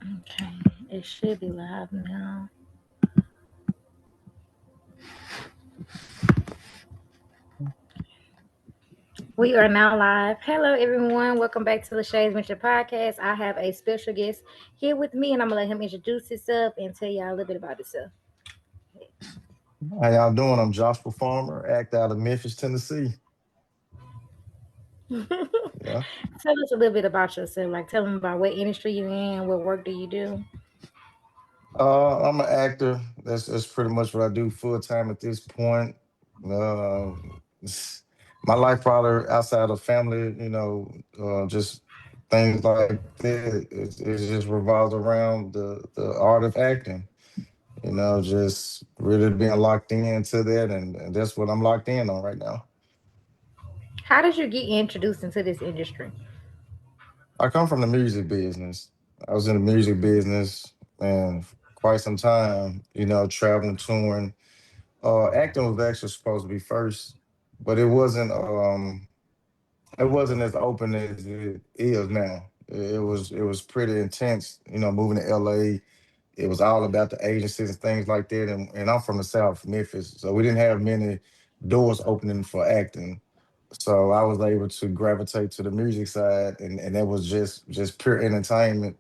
Okay, it should be live now. We are now live. Hello, everyone. Welcome back to Lashay's Venture Podcast. I have a special guest here with me, and I'm gonna let him introduce himself and tell y'all a little bit about himself. How y'all doing? I'm Joshua Farmer, act out of Memphis, Tennessee. Yeah. Tell us a little bit about yourself. Like, tell them about what industry you in, what work do you do. I'm an actor. That's pretty much what I do full time at this point. Uh, my life probably outside of family, just things like that. It just revolves around the art of acting. Just really being locked into that, and that's what I'm locked in on right now. How did you get introduced into this industry? I come from the music business. I was in the music business and for quite some time, traveling, touring. Acting was actually supposed to be first, but it wasn't as open as it is now. It was pretty intense, moving to LA. It was all about the agencies and things like that. And I'm from the South, Memphis, so we didn't have many doors opening for acting. So I was able to gravitate to the music side, and that was just pure entertainment.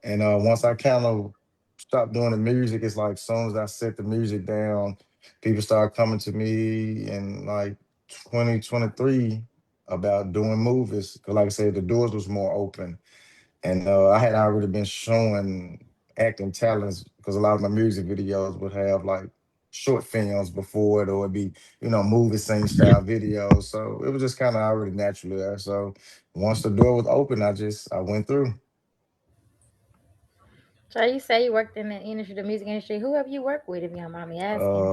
And once I kind of stopped doing the music, it's like as soon as I set the music down, people started coming to me in like 2023 about doing movies. Because like I said, the doors was more open, and I had already been showing acting talents because a lot of my music videos would have like short films before it, or it'd be movie scene style videos. So it was just kind of already naturally there. So once the door was open, I went through. So you say you worked in the industry, the music industry. Who have you worked with, if you don't mind me asking?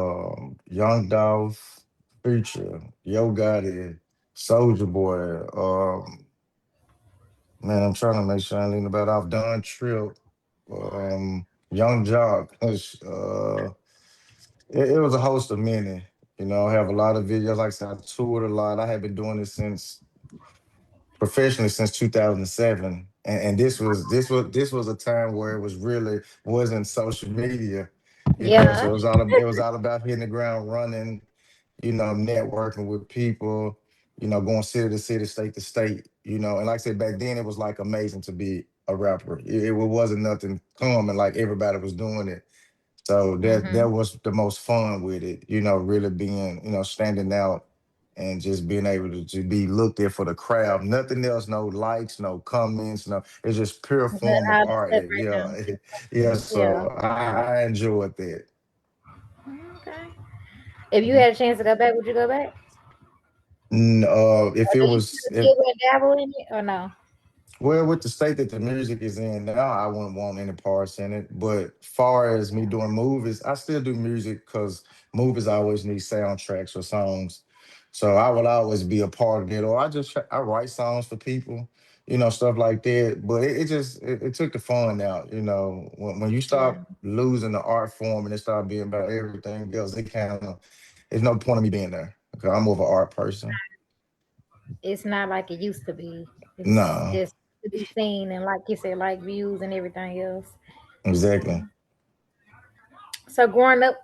Young Dolph, Future, Yo Gotti, Soldier Boy. Man, I'm trying to make sure I ain't leaving about off. Don Tripp, Young Jock. It was a host of many. I have a lot of videos. Like I said, I toured a lot. I have been doing this since professionally since 2007, and this was a time where it was really wasn't social media. So Yeah. it was all about hitting the ground running, networking with people, going city to city, state to state, and like I said, back then it was like amazing to be a rapper. It wasn't nothing common, like everybody was doing it. So that Mm-hmm. was the most fun with it, really being, standing out and just being able to be looked at for the crowd. Nothing else, no likes, no comments, no. It's just pure form of All that art. stuff right Yeah, now. yeah. Yeah. So I enjoyed that. Okay. If you had a chance to go back, would you go back? If Or it do you was, still if dibble and dabble in it or no? Well, with the state that the music is in now, I wouldn't want any parts in it. But far as me doing movies, I still do music because movies always need soundtracks or songs. So I would always be a part of it. Or I write songs for people, stuff like that. But it took the fun out, when you Yeah. start losing the art form and it start being about everything else, it kind of there's no point of me being there. Okay, I'm more of an art person. It's not like it used to be. It's No, just to be seen and like you said, like views and everything else. exactly. So growing up,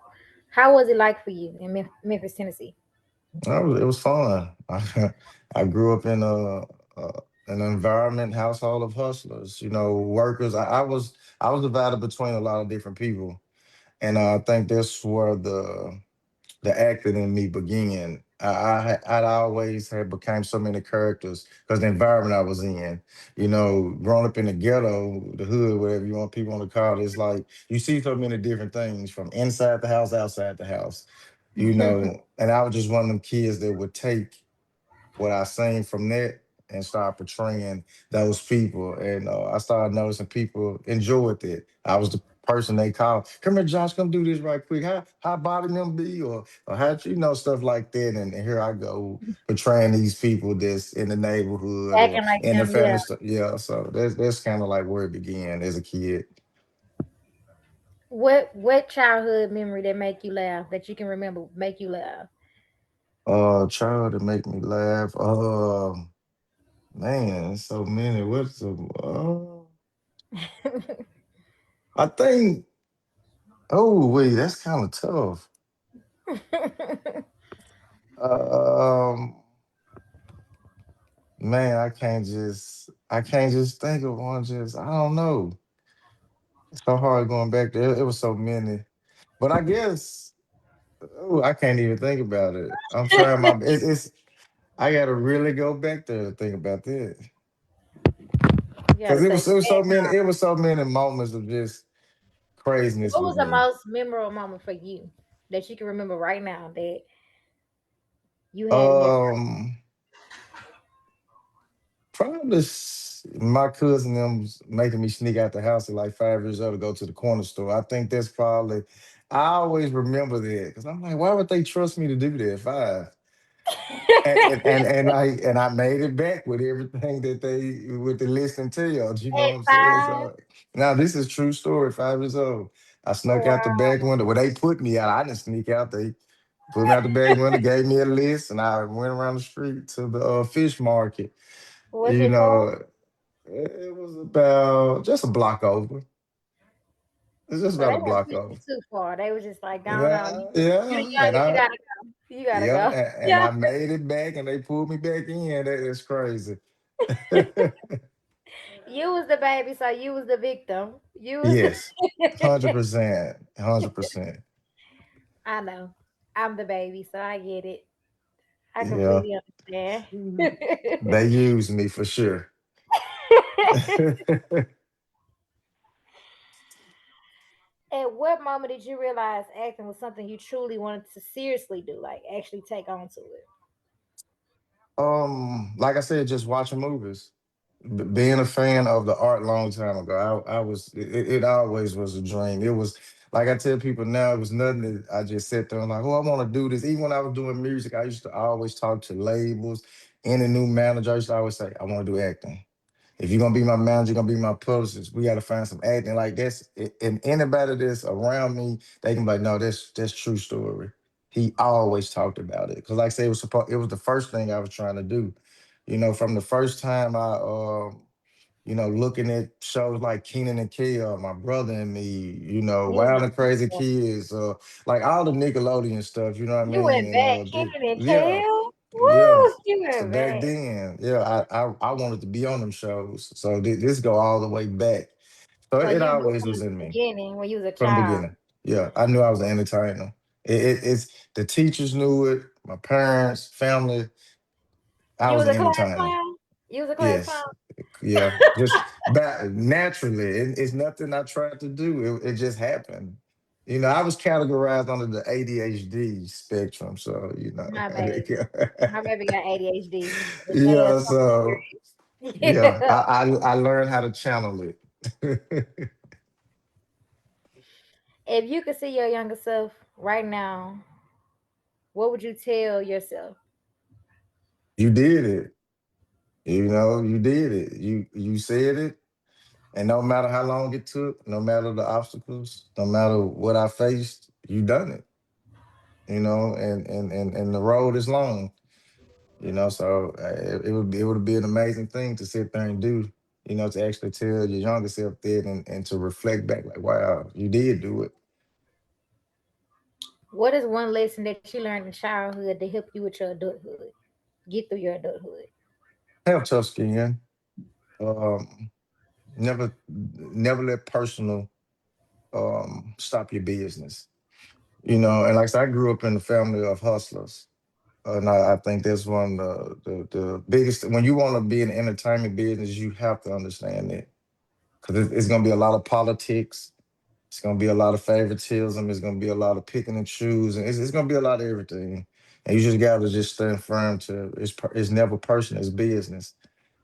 how was it like for you in Memphis, Tennessee? It was fun. I grew up in an environment, household of hustlers, workers. I was divided between a lot of different people, and I think that's where the acting in me began. I'd always had became so many characters because the environment I was in. Growing up in the ghetto, the hood, whatever people want to call it, it's like you see so many different things from inside the house, outside the house. And I was just one of them kids that would take what I seen from that and start portraying those people. And I started noticing people enjoyed it. I was the person they call, come here, Josh, come do this right quick. How body them be? Or how stuff like that. And here I go portraying these people that's in the neighborhood or Acting like in the them, yeah. family stuff. Yeah, so that's kind of like where it began as a kid. What childhood memory that make you laugh that you can remember make you laugh? Child to make me laugh. Man, so many. What's the I think. Oh wait, that's kind of tough. Um, man, I can't just think of one. Just I don't know. It's so hard going back there. It was so many, but I guess. Oh, I can't even think about it. I'm trying my. It's I gotta really go back there to think about that You gotta because take it you was so back, many. huh? It was so many moments of just craziness What with was the me. most memorable moment for you that you can remember right now that you had in your Um, Probably my cousin them was making me sneak out the house at like 5 years old to go to the corner store. I think that's probably. I always remember that because I'm like, why would they trust me to do that at 5? And I made it back with everything that they with the list and tells. You know at what I'm saying? five? So now this is true story. 5 years old, I Oh snuck out the wow. back window. Well, they put me out. I didn't sneak out. They put me out the back window, gave me a list, and I went around the street to the fish market. What's You it far? know, it was about just a block over. It's just So they about a didn't block push you over. too far. They was just like, down on Yeah, you. You the yeah, and youngest, you I, gotta go. You gotta yeah, go. and Yeah. I made it back, and they pulled me back in. That is crazy. You was the baby, so you was the victim. You was Yes, 100%, 100%. I know. I'm the baby, so I get it. I Yeah, completely understand. they used me for sure. At what moment did you realize acting was something you truly wanted to seriously do, like actually take on to it? Like I said, just watching movies. Being a fan of the art long time ago, I was it always was a dream. It was like I tell people now, it was nothing that I just sat there and like, oh, I want to do this. Even when I was doing music, I used to always talk to labels. Any new manager, I used to always say, I want to do acting. If you're gonna be my manager, you're gonna be my publicist. We gotta find some acting like this. And anybody that's around me, they can be like, no, that's true story. He always talked about it. Cause like I say, it was the first thing I was trying to do. From the first time looking at shows like Keenan and Kel, My Brother and Me, You Wild went and Crazy back. Kids, like all the Nickelodeon stuff, you know what I You mean? went And back, Kenan and yeah, Kel. yeah. Woo! You So went back back. then, yeah, I wanted to be on them shows. So this go all the way back. So So it you knew always from was the in me beginning when you was a from the child. beginning. Yeah, I knew I was an entertainer. It's the teachers knew it, my parents, family. I You was was an a class entertainer. clown. You was a class Yes. clown. Yeah, just naturally. It's nothing I tried to do. It just happened. I was categorized under the ADHD spectrum. So, My baby. My baby got ADHD. The yeah. jazz So, yeah, period. I learned how to channel it. If you could see your younger self right now, what would you tell yourself? You did it. You did it. You said it. And no matter how long it took, no matter the obstacles, no matter what I faced, you done it. And the road is long. So it would be an amazing thing to sit there and do. To actually tell your younger self that and to reflect back like, wow, you did do it. What is one lesson that you learned in childhood to help you with your adulthood? Get through your adulthood. Have tough skin. Um, never let personal stop your business. And like I said, I grew up in a family of hustlers. And I think that's one of the biggest. When you want to be in the entertainment business, you have to understand that because it's going to be a lot of politics. It's going to be a lot of favoritism. It's going to be a lot of picking and choosing. It's going to be a lot of everything. And you just got to just stand firm to it's never personal, it's business.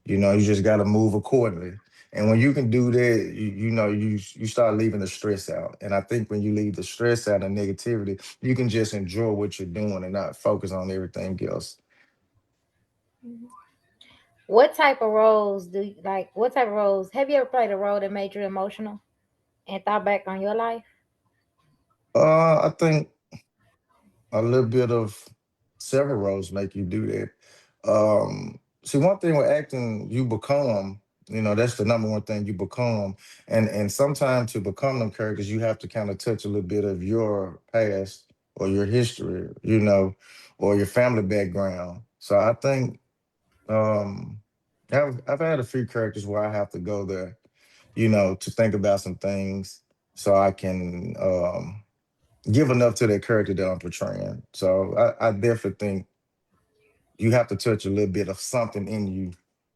You just got to move accordingly. And when you can do that, you start leaving the stress out. And I think when you leave the stress out and negativity, you can just enjoy what you're doing and not focus on everything else. What type of roles do you like? What type of roles have you ever played a role that made you emotional and thought back on your life? I think a little bit of several roles make you do that. See, one thing with acting, you become. That's the number one thing you become. And sometimes to become them characters, you have to kind of touch a little bit of your past or your history, or your family background. So I think I've had a few characters where I have to go there, to think about some things so I can give enough to that character that I'm portraying. So I definitely think you have to touch a little bit of something in you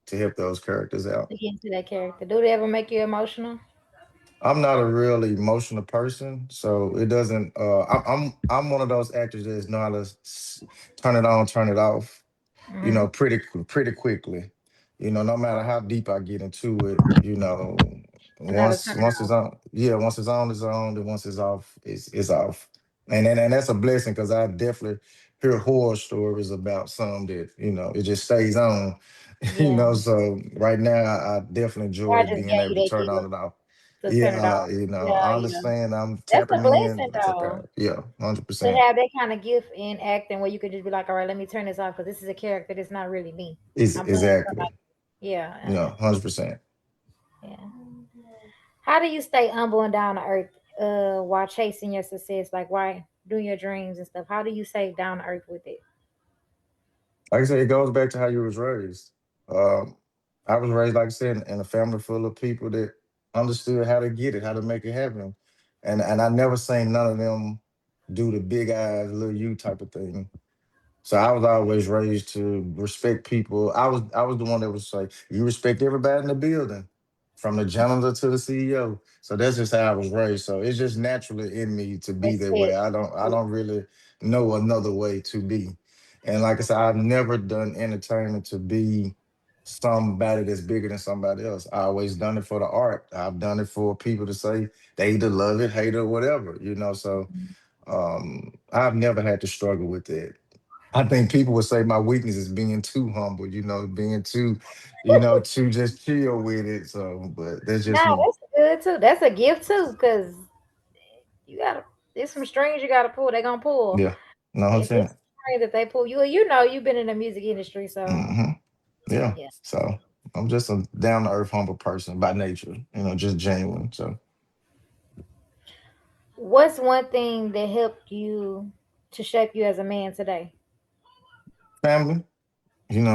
to help those characters out. to get into that character? Do they ever make you emotional? I'm not a real emotional person, so it doesn't. I'm one of those actors that know how to turn it on, turn it off, Mm-hmm. pretty quickly. No matter how deep I get into it, And now to turn it once it's off. on, yeah, once it's on, it's on. And once it's off, it's off. And that's a blessing because I definitely hear horror stories about some that it just stays on. Yeah. So right now I definitely God enjoy just being gave you able to that turn on gift and off. to turn it Yeah, off. I Yeah, yeah. understand. I'm That's a tapping in, blessing I tap though. out. Yeah, To 100%. have that kind of gift in acting where you could just be like, all right, let me turn this off because this is a character that's not really me. Is I'm playing exactly. somebody. Yeah, 100%. yeah. How do you stay humble and down to earth while chasing your success? Like, why doing your dreams and stuff? How do you stay down to earth with it? Like I said, it goes back to how you was raised. Um, I was raised, like I said, in a family full of people that understood how to get it, how to make it happen, and I never seen none of them do the big eyes, little you type of thing. So I was always raised to respect people. I was the one that was like, you respect everybody in the building, from the janitor to the CEO. So that's just how I was raised. So it's just naturally in me to be that way. Respect. I don't really know another way to be. And like I said, I've never done entertainment to be somebody that's bigger than somebody else. I always done it for the art. I've done it for people to say they either love it, hate it, or whatever. So I've never had to struggle with that. I think people would say my weakness is being too humble, being too just chill with it. So, but that's just Nah, me. that's good too. That's a gift too, because you gotta. There's some strings you gotta pull. They gonna pull. Yeah, no, I'm If it's saying. a string that they pull, you know you've been in the music industry, so Hmm. Yeah. yeah. So I'm just a down to earth, humble person by nature. Just genuine. So What's one thing that helped you to shape you as a man today? family,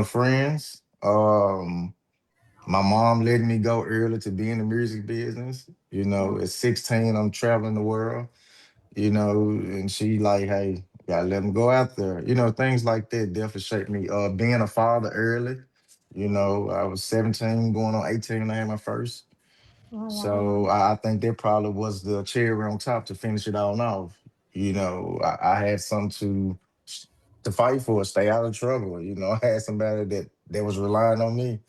friends. My mom let me go early to be in the music business. Mm. At 16, I'm traveling the world. And she like, hey, gotta let them go out there. Things like that definitely shaped me. Being a father early, I was 17, going on 18, and I had my first. Oh wow. So I think that probably was the cherry on top to finish it all off. I had something to fight for, stay out of trouble. I had somebody that was relying on me.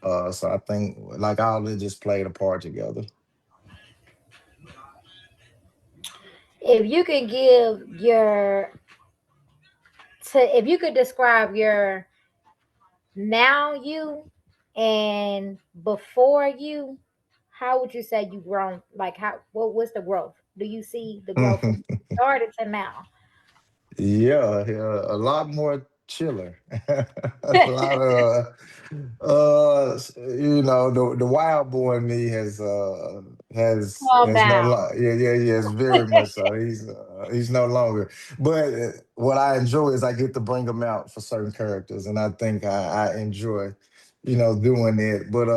So I think like all of it just played a part together. If you could give your if you could describe your now you and before you, how would you say you grown? Like how what was the growth? Do you see the growth from started to now? Yeah, yeah, a lot more chiller. A lot of the wild boy in me Calm has no down. yeah, it's very much so. He's no longer. But what I enjoy is I get to bring him out for certain characters, and I think I enjoy doing it. But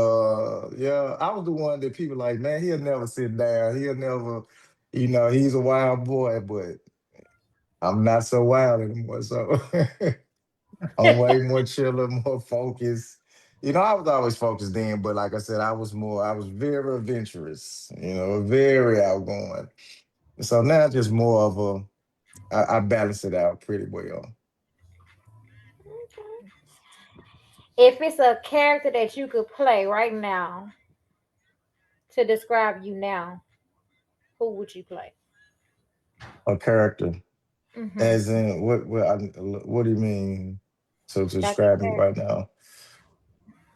yeah, I was the one that people like, man, he'll never sit down. He'll never, he's a wild boy, but I'm not so wild anymore. So I'm way more chiller, more focused. I was always focused then, but like I said, I was very adventurous, very outgoing. So now it's just more of I balance it out pretty well. If it's a character that you could play right now to describe you now, who would you play? A character, Mm-hmm. as in what do you mean to Like describe a me character. right now?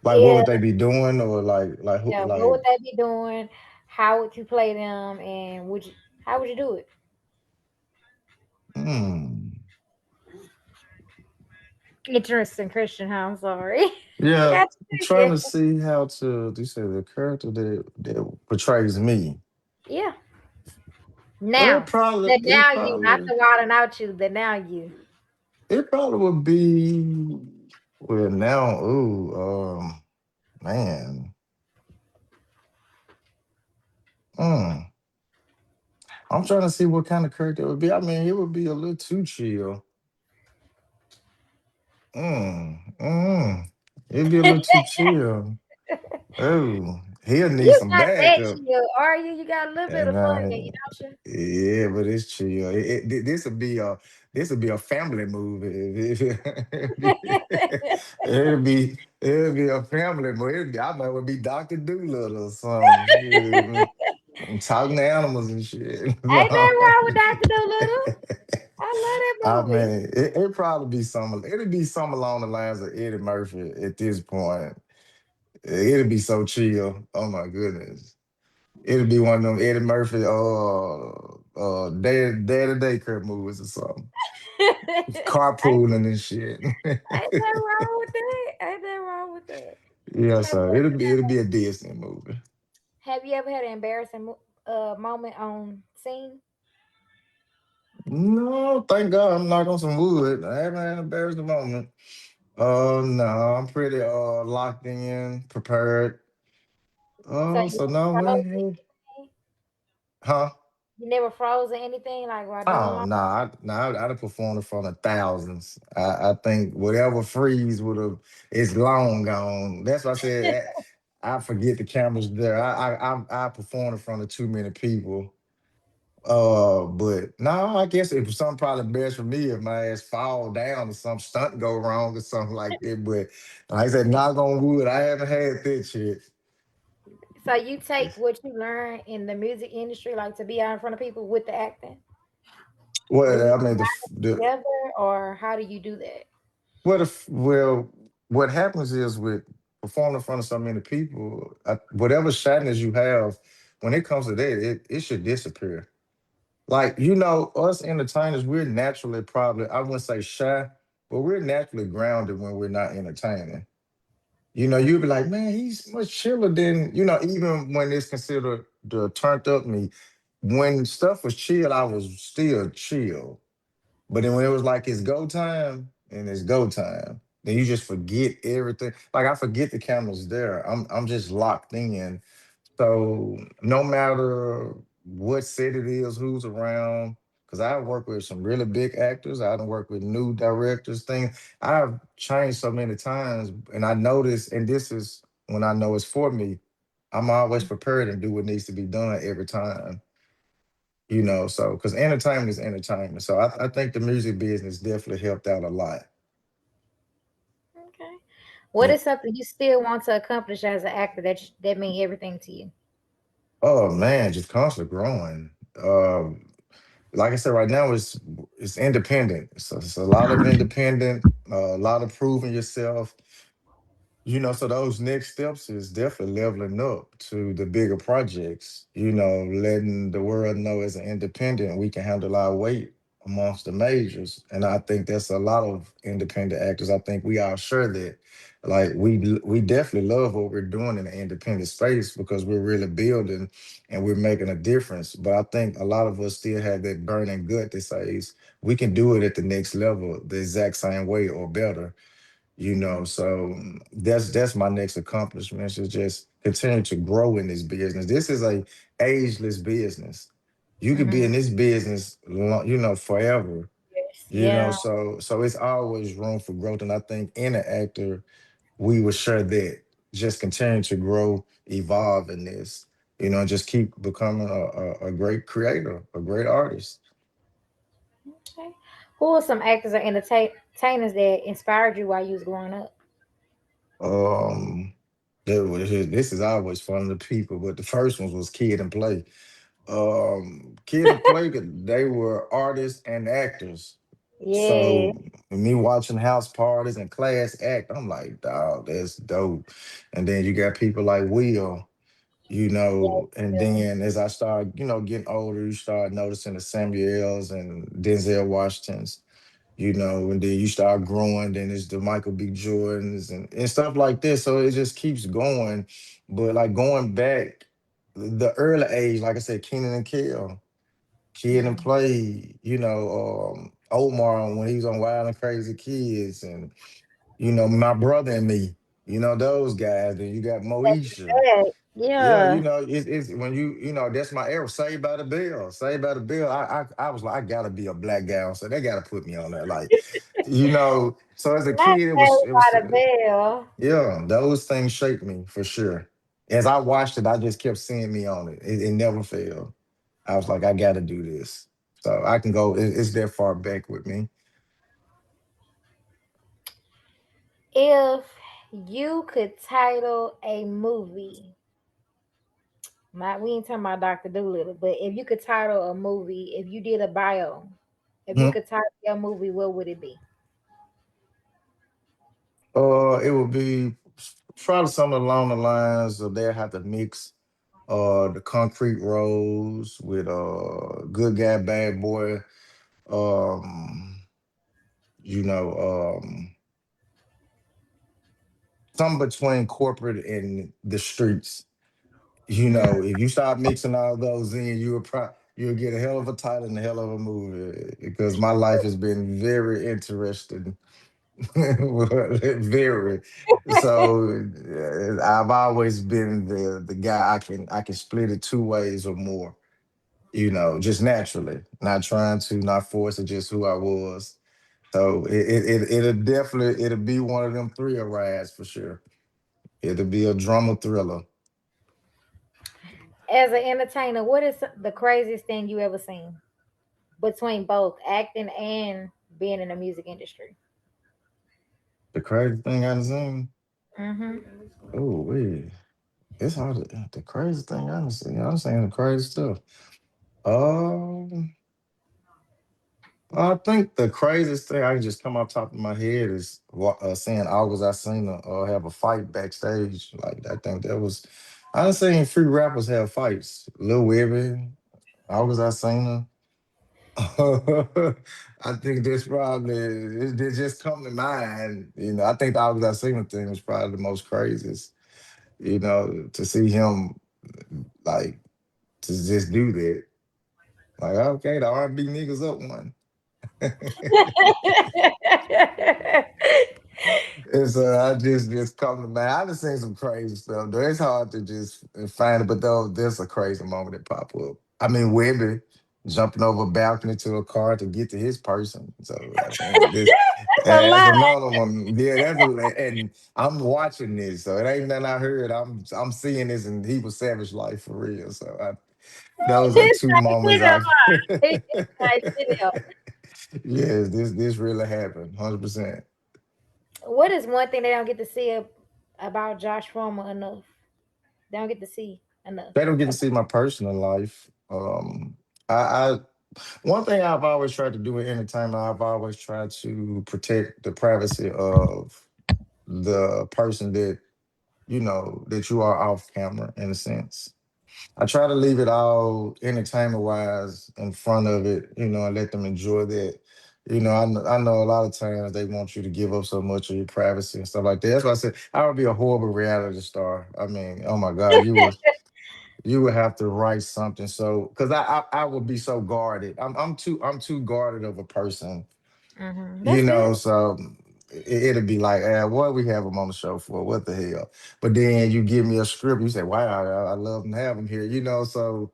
Like what Yeah, would they be doing, or like who yeah. What like would they be doing? How would you play them? And would you? How would you do it? hmm. Interesting Christian, huh? I'm sorry. Yeah, Got I'm you trying to thinking. see how to. You say the character that portrays me. Yeah. Well, Now. The it now you, not probably, the wild and out you, the now you. it probably would be. Well, now, man, mm, I'm trying to see what kind of character it would be. I mean, it would be a little too chill. It'd be a little too chill. Oh, he'll need You some not that backup. chill, are you? You got a little bit And of fun in you, don't you? yeah, but it's chill. This would be a family movie. It'd be a family movie. I might would be Doctor Doolittle or something. Shit. Talking to animals and shit. Ain't nothing wrong with Dr. Dolittle. I love I that movie. mean, it'd probably be some. It'd be something along the lines of Eddie Murphy at this point. It'd be so chill. Oh my goodness. It'd be one of them Eddie Murphy day to day Kurt movies or something. Carpooling and shit. Ain't nothing wrong with that. Ain't nothing wrong with that. Yeah, Have so you it'll be a Disney movie. have you ever had an embarrassing moment on scene? No, thank God I'm not on some wood. I haven't had an embarrassing moment. No, I'm pretty locked in, prepared. So Oh, you so no, never we froze ain't had- anything? huh? You never froze or anything like while doing Oh laundry? no, I'd have performed in front of thousands. I think whatever freeze would have, it's long gone. That's why I said I forget the cameras there. I performed in front of too many people. But no, I guess it was something probably best for me if my ass fall down or some stunt go wrong or something like that. But like I said, knock on wood, I haven't had that shit. So you take what you learn in the music industry, like to be out in front of people with the acting? Do Well, you I mean combine the together or how do you do that? well, what happens is with performing in front of so many people, whatever shyness you have, when it comes to that, it should disappear. Like, us entertainers, we're naturally probably, I wouldn't say shy, but we're naturally grounded when we're not entertaining. You'd be like, man, he's much chiller than, even when it's considered the turned up me. When stuff was chill, I was still chill. But then when it was like it's go time and it's go time, then you just forget everything. Like I forget the camera's there. I'm just locked in. So no matter what set it is, who's around, because I work with some really big actors. I don't work with new directors, things. I've changed so many times, and I notice, and this is when I know it's for me. I'm always prepared and do what needs to be done every time. So because entertainment is entertainment. So I think the music business definitely helped out a lot. Okay. What is something you still want to accomplish as an actor that mean everything to you? Oh man, just constantly growing. Like I said, right now it's independent. So it's a lot of independent, a lot of proving yourself. So those next steps is definitely leveling up to the bigger projects, letting the world know as an independent, we can handle our weight amongst the majors. And I think that's a lot of independent actors. I think we all share that. Like we definitely love what we're doing in the independent space because we're really building and we're making a difference. But I think a lot of us still have that burning gut that says we can do it at the next level the exact same way or better. So that's my next accomplishment is just continue to grow in this business. This is a ageless business. You could be Mm-hmm. in this business forever. Yes. Yeah. So it's always room for growth, and I think in an actor we will share that. Just continue to grow, evolve in this, just keep becoming a great creator, a great artist. Okay. Who are some actors or entertainers that inspired you while you was growing up? um this is always fun to people, but the first ones was Kid and Play. Kid and Play, they were artists and actors. Yeah. So me watching house parties and class act, I'm like, dog, that's dope. And then you got people like Will, Yeah. and Yeah. then as I start, getting older, you start noticing the Samuels and Denzel Washingtons. And then you start growing, then it's the Michael B. Jordans and stuff like this. So it just keeps going. But like going back, the early age, like I said, Kenan and Kel, Kid and Mm. Play, Omar when he was on Wild and Crazy Kids, and my brother and me, those guys. Then you got Moesha. That, Yeah, yeah. it's when that's my era. Saved by the Bell. Saved by the Bell. I was like, I gotta be a black guy, so they gotta put me on there. Like, so as a Not kid, Saved it was by the Bell. yeah, those things shaped me for sure. As I watched it, I just kept seeing me on it. It never failed. I was like, I gotta do this. So I can go, it's that far back with me. If you could title a movie, not we ain't talking about Dr. Doolittle, but if you could title a movie, if you did a bio, if you Mhm. could title your movie, what would it be? It would be probably something along the lines of they have to mix the concrete rose with good guy, bad boy. Um, you know, something between corporate and the streets. Mm. If you start mixing all those in, you'll get a hell of a title and a hell of a movie. Because my life has been very interesting, very. So I've always been the guy I can split it two ways or more. Just naturally, not trying to, not force it, just who I was. So it'll be one of them thriller rides for sure. It'll be a drama thriller. As an entertainer, what is the craziest thing you ever seen between both acting and being in the music industry? The crazy thing I done seen. Mm-hmm. Oh, wait. It's hard. The crazy thing I done seen. I'm saying the crazy stuff. Um, I think the craziest thing I can just come off top of my head is seeing August. I seen her have a fight backstage. Like I think that was. I done seen free rappers have fights. Lil Webby, August. I seen her. I think this probably it just come to mind. I think the August I seen her thing was probably the most craziest. To see him like to just do that. Like, okay, the R&B niggas up one. And so I just come to mind. I just seen some crazy stuff. Though it's hard to just find it, but though there's a crazy moment that pop up. I mean, Webby jumping over a balcony to a car to get to his person. So I think this That's a that's lot. another one. Yeah, and I'm watching this, so it ain't nothing I heard. I'm seeing this, and he was savage life for real. So those are This two ain't moments it a I. lot. This ain't it a- Yes, this really happened, 100%. What is one thing they don't get to see about Josh Foreman enough? They don't get to see enough. They don't get to see my personal life. I one thing I've always tried to do in entertainment, I've always tried to protect the privacy of the person that you are off camera in a sense. I try to leave it all entertainment wise in front of it, and let them enjoy that. I know a lot of times they want you to give up so much of your privacy and stuff like that. That's why I said I would be a horrible reality star. I mean, oh my God, you would have to write something so because I would be so guarded. I'm too guarded of a person, That's good. so it'll be like, what we have him on the show for? What the hell? But then you give me a script, you say, wow, I love him to have him here, so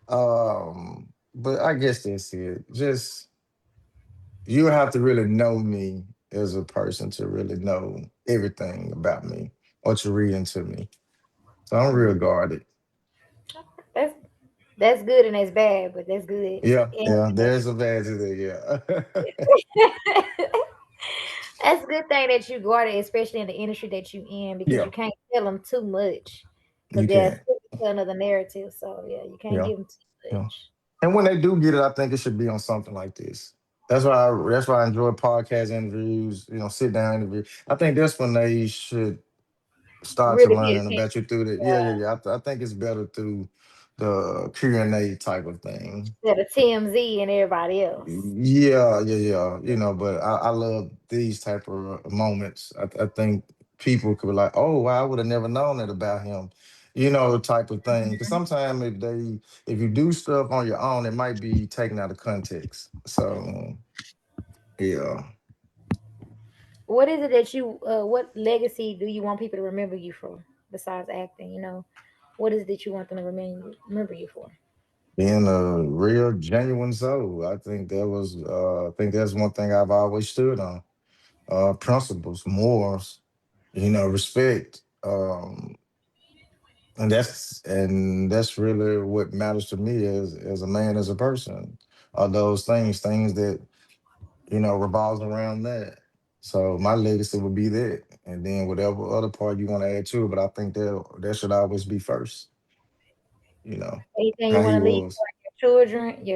but I guess that's it. Just you have to really know me as a person to really know everything about me or to read into me. So I'm real guarded. That's that's good and that's bad, but that's good. Yeah, And yeah. There's a bad to there, yeah. that's a good thing that you guard it, especially in the industry that you in, because Yeah, you can't tell them too much, because you they're can. still telling another narrative. So yeah, you can't Yeah, give them too yeah. much. And when they do get it, I think it should be on something like this. That's why I enjoy podcast interviews, sit down interview. I think that's when they should start to Really pay learn attention. about you through that. Yeah, yeah, yeah. I think it's better through, the Q&A type of thing. Yeah, the TMZ and everybody else. Yeah, yeah, yeah. But I love these type of moments. I think people could be like, "Oh, wow, I would have never known that about him," type of thing. Because Mhm. sometimes if you do stuff on your own, it might be taken out of context. So yeah, What is it that what legacy do you want people to remember you for besides acting? What is it that you want them to remember you for? being a real, genuine soul. I think that's one thing I've always stood on. Principles, morals, respect. And that's really what matters to me as a man, as a person, are those things that revolves around that. So my legacy would be that, and then whatever other part you want to add to it, but I think that should always be first. you know Anything you how he want to leave was. for your children,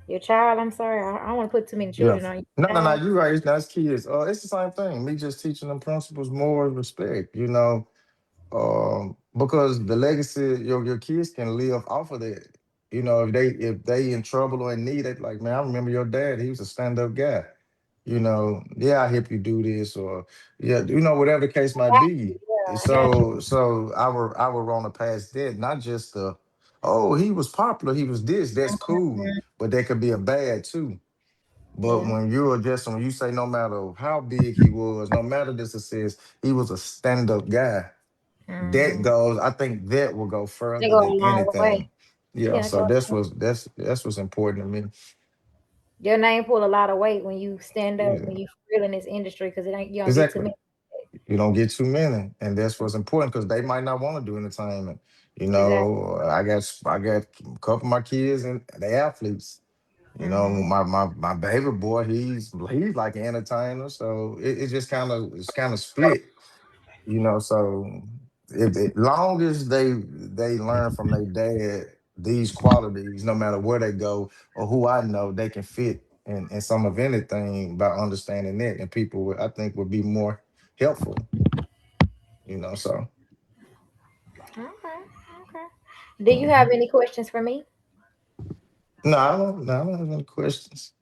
your child? I'm sorry, I don't want to put too many Yeah. children on your No, no, no. child. You're right. That's kids. It's the same thing. Me just teaching them principles, more respect. Because the legacy your kids can live off of that. If they in trouble or in need, they like, man, I remember your dad. He was a stand up guy. Yeah, I help you do this, or yeah, whatever the case might be. Yeah, I got you. So I would want to pass that, not just the, oh, he was popular, he was this, that's cool, Mhm. but that could be a bad too. But Yeah. when you say no matter how big he was, no matter the success, he was a stand up guy. That Hmm. goes, I think that will go They further go than a long way. anything. Yeah, Yeah, so that's what's important to me. your name pull a lot of weight when you stand up, when Yeah, you real in this industry, because it ain't you don't get too exactly. many. You don't get too many, and that's what's important because they might not want to do entertainment. Exactly. I got a couple of my kids and they athletes. Hmm. My baby boy, he's like an entertainer, so it just it's kind of split. So if long as they learn from their dad these qualities, no matter where they go or who I know, they can fit in some of anything by understanding that, and people I think would be more helpful. So Okay. Okay. Do you have mhm. any questions for me? No, I don't have any questions.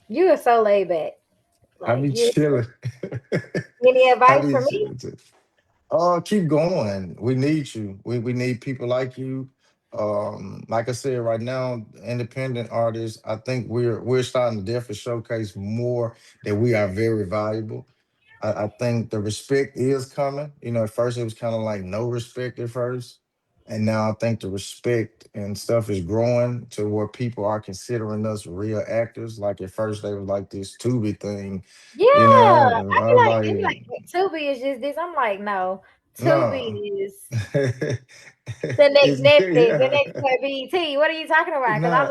You are so laid back. I Like be you. chilling. Any I advice be for me? chilling. Oh, keep going. We need you. We need people like you. Like I said, right now, independent artists, I think we're starting to definitely showcase more that we are very valuable. I think the respect is coming. At first it was kind of like no respect at first. And now I think the respect and stuff is growing to where people are considering us real actors. Like at first they was like this Tubi thing, Yeah, I I feel was like they be like, like Tubi is just this. I'm like, no, Tubi no. is the next Netflix, the Yeah. next BET. What are you talking about? Because I No, love.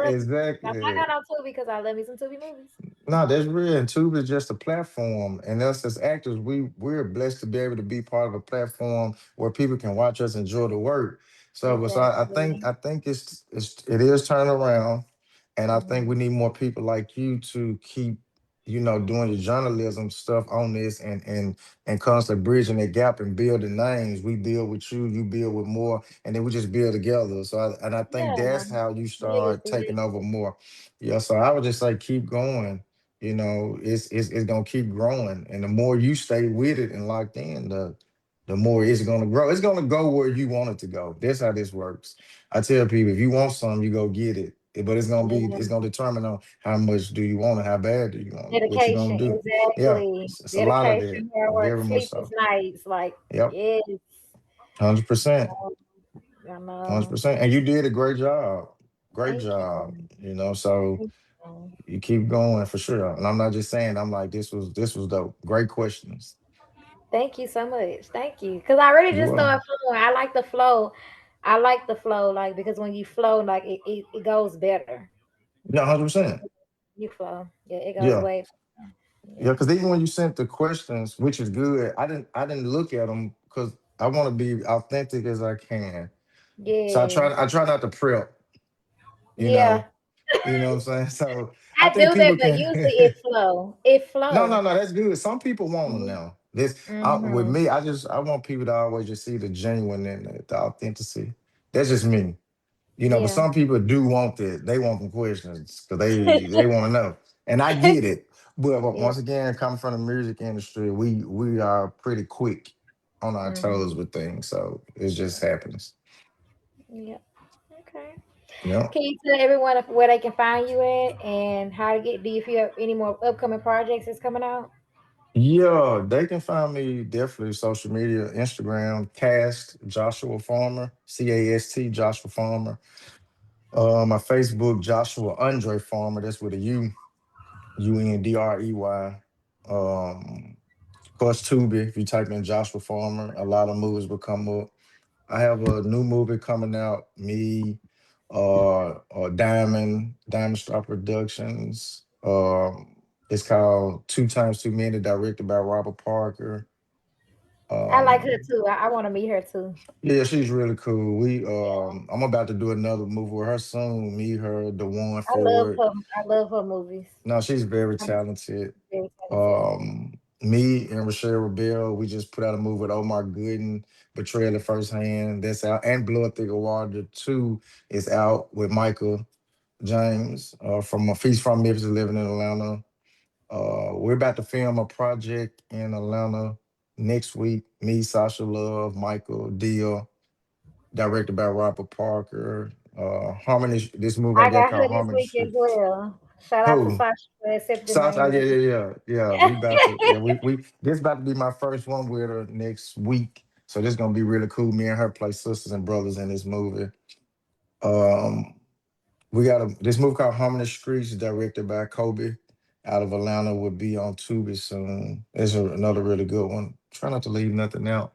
I exactly. got on Tubi because I love me some Tubi movies. No, that's real. And Tube is just a platform. And us as actors, we're blessed to be able to be part of a platform where people can watch us enjoy the work. So Exactly. I think it is turning around. And I Hmm. think we need more people like you to keep, doing your journalism stuff on this, and constantly bridging that gap and building names. We build with you, you build with more, and then we just build together. I think Yeah, that's how you start legacy, taking over legacy. more. Yeah, so I would just say keep going. It's gonna keep growing, and the more you stay with it and locked in, the more it's gonna grow. It's gonna go where you want it to go. That's how this works. I tell people, if you want something, you go get it. But Yeah. it's gonna determine on how much do you want it, how bad do you want it, what you gonna Dedication, do. Yeah, exactly. it's a lot of that, Dedication, hard work, very much sleepless so. nights. Like, Yep, yes, 100%, I hundred know. percent, and you did a great job, great Thank you. job. So Thank you. you keep going for sure. And I'm not just saying. I'm like this was dope. Great questions. Thank you so much. Thank you. Because I really You just will. started flowing. I like the flow. I like the flow, like because when you flow, like it goes better. Yeah, 100%. You flow. Yeah, it goes Yeah, way. yeah. Yeah. Because even when you sent the questions, which is good, I didn't look at them because I want to be authentic as I can. So Yes. I try not to prep. You Yeah. know, what I'm saying. So I I think do that, people but can. usually it flow. It No, flow. no, no. That's good. Some people want them Hmm. now. With Hmm. me, I want people to always just see the genuine and the authenticity. That's just me. You know, but Yeah. some people do want that. They want some questions because they want to know, and I get it. But Yeah. once again, coming from the music industry, we are pretty quick on our toes Hmm. with things, so it just happens. Yeah. Okay. Yeah. Can you tell everyone where they can find you at and how to get? Do you feel any more upcoming projects that's coming out? Yeah, they can find me definitely social media, Instagram, Cast Joshua Farmer, CAST Joshua Farmer. My Facebook, Joshua Andre Farmer. That's with a UNDREY. Of course, Tubi. If you type in Joshua Farmer, a lot of movies will come up. I have a new movie coming out. Me, Diamond Star Productions. It's called Two Times Too Many, directed by Robert Parker. I like her Um, too. I want to meet her too. yeah, she's really cool. Yeah. I'm about to do another movie with her soon. Me, her, the one I love for it. her. I love her movies. No, she's very I'm talented. very talented. Me and Rochelle Rebel, we just put out a movie with Omar Gooden, Betrayal at First Hand. That's out. And Blood Thicker Water 2 is out with Michael James from He's from Memphis, living in Atlanta. We're about to film a project in Atlanta next week. Me, Sasha Love, Michael Deal, directed by Robert Parker. Harmony. This movie I I got got her called this Harmony week as Street. well. Shout out to Who? Sasha for accepting my Sasha, yeah, invite. yeah, yeah, yeah. We about to, yeah, we. This about to be my first one with her next week, so this gonna be really cool. Me and her play sisters and brothers in this movie. Um, we got this movie called Harmony Streets, directed by Kobe, out of Atlanta. Will be on Tubi soon. It's another really good one. Try not to leave nothing out.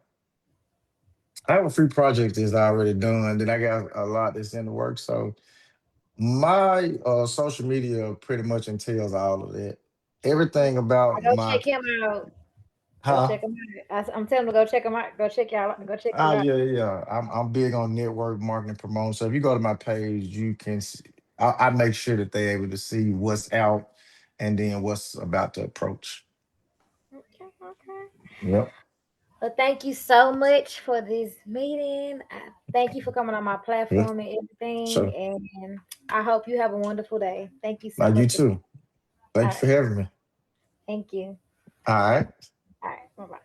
I have a few projects that's already done. Then I got a lot that's in the works. So my social media pretty much entails all of that. Everything about I go my check him out. Go huh? check him out. I'm telling him to go check him out. Go check y'all. Go check Ah, you out. yeah, yeah, yeah. I'm big on network marketing promotion. So if you go to my page, you can see, I make sure that they're able to see what's out and then what's about to approach. Okay. Okay. Yep. Well, thank you so much for this meeting. Thank you for coming on my Yeah. platform and everything. So And I hope you have a wonderful day. Thank you so now you much for. too. Thank All you for right. having me. Thank you. All right. All right. Bye bye.